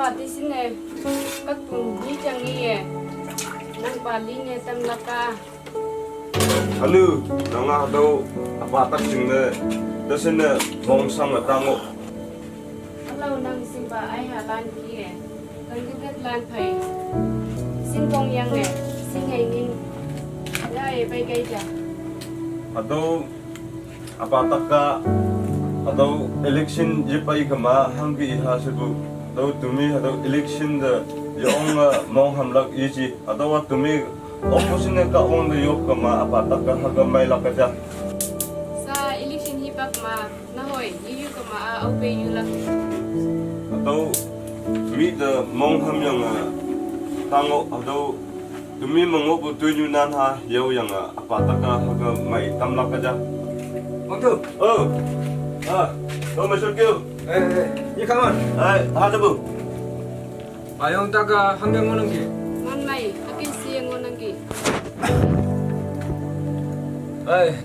pati sine các tung đi chẳng nghe nang pali nghe tâm laka Alu nanga do apa tak jingne desene mong sang tango lâu nang simba ai hà lan kia nang cái lan phải xin công yang nè xin ngày nin đây bay cây chả ado apa taka ado election jipai kama hangi hasibu do tumi ado election the yong mong hamlak iji ado tumi opposition ka on the yok kama apa taka hagamai lakaja sa election hi pak ma na hoi yu kama au pe yu la ado mi the mong ham yang tango ado tumi mango bu tuyu nan ha yau yang apa taka hagamai tam lakaja Bang Tu, Kau masuk kêu. ni kawan. Ada bu. Ayong taga hanggang mo nang gi. ngon này akin siang ngon nang ki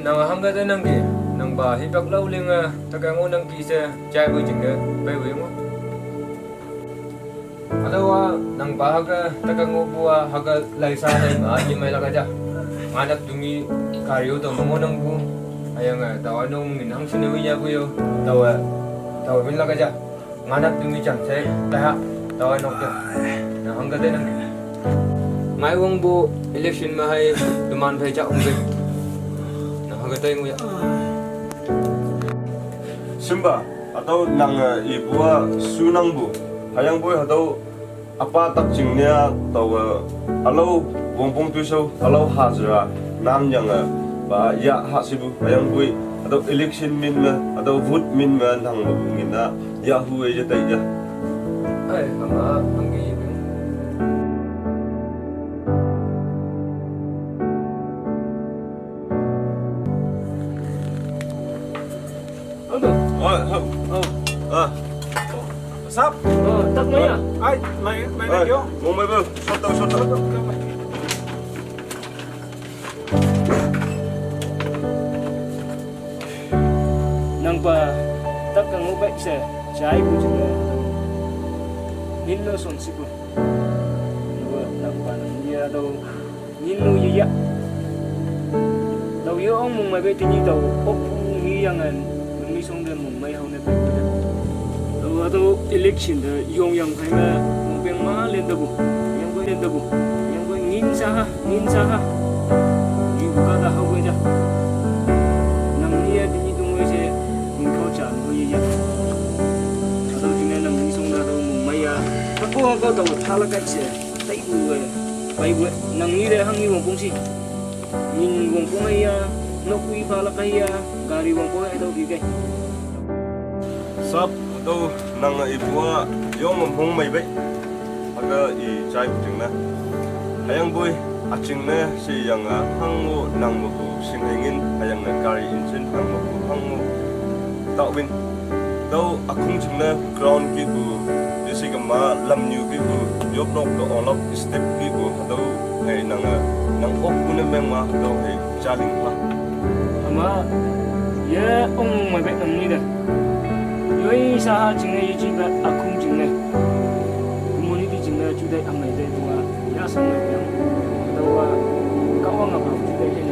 Nang hangga ta nang gi. Nang ba hipak lau ling taga mo nang gi sa chai bo jing de bai wi mo. Adawa nang ba haga taga ngo bua haga lai sa dai ma ji mai la ka ja. Ngadak tumi karyo to mo nang bu. Ayang tawa nung min hang sunu ya bu yo. Tawa min la ka ja. Ngadak tumi chang sai ta ha. Tawa nok ja. Nang hangga ta nang gi. Ngai wong bu election ma hai tuman phai cha ong ge. Nang hangga ta ngu ya. Simba atau nang ibua sunang bu. Hayang boy atau apa tak jingnya atau alau bongbong tu so alau hazra nam yang ba ya hasibu hayang boy atau election min ma atau vote min ma nang ngina ya hu je tai ja. Ama hang ge. Sap. Tak mai à? Ai, mày này vô. Mau mai bu. Sot tau. Nang pa tak kang ubay sa chai bu jina. Ninno son sibu. Nang pa nang niya daw ninno yiya. Daw yo ang mong may tini daw opu ngiyangan mi song den mong may haw na ba. Daw daw election da yong yang kai ma mong beng ma len da bu. Yang bu len da bu. Yang bu ngin sa ha. Yu ka da haw ja. Nang niya tini tung we se mong ko cha mo yiya. Daw jina nang mi song da daw mong may ya. Ko ko daw thala ka che. Tai bu we. Bai bu nang ni le hang ni wong pong si. Min wong pong ay no kui pala kaya gari wong pong ay daw bigay. Sap atau nang ibua yong mong mai bai. Aga I chai puting na. Hayang boy acing na si yang hangu nang mo singhingin hayang gari insin hang mo hangu tawin. Daw akung ching na ground ki bu disi kama lam new ki bu yop nok ko olop step ki bu daw hay nang op kuna meng ma daw hay chaling pa. Ama ya ông mày biết làm như thế. Yoi sa chính này chỉ là akung chính này. Community chính là chủ đề âm này đây là ya sang này yang đâu cao ang apa chủ đề này.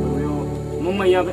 Đâu yo mong mày ya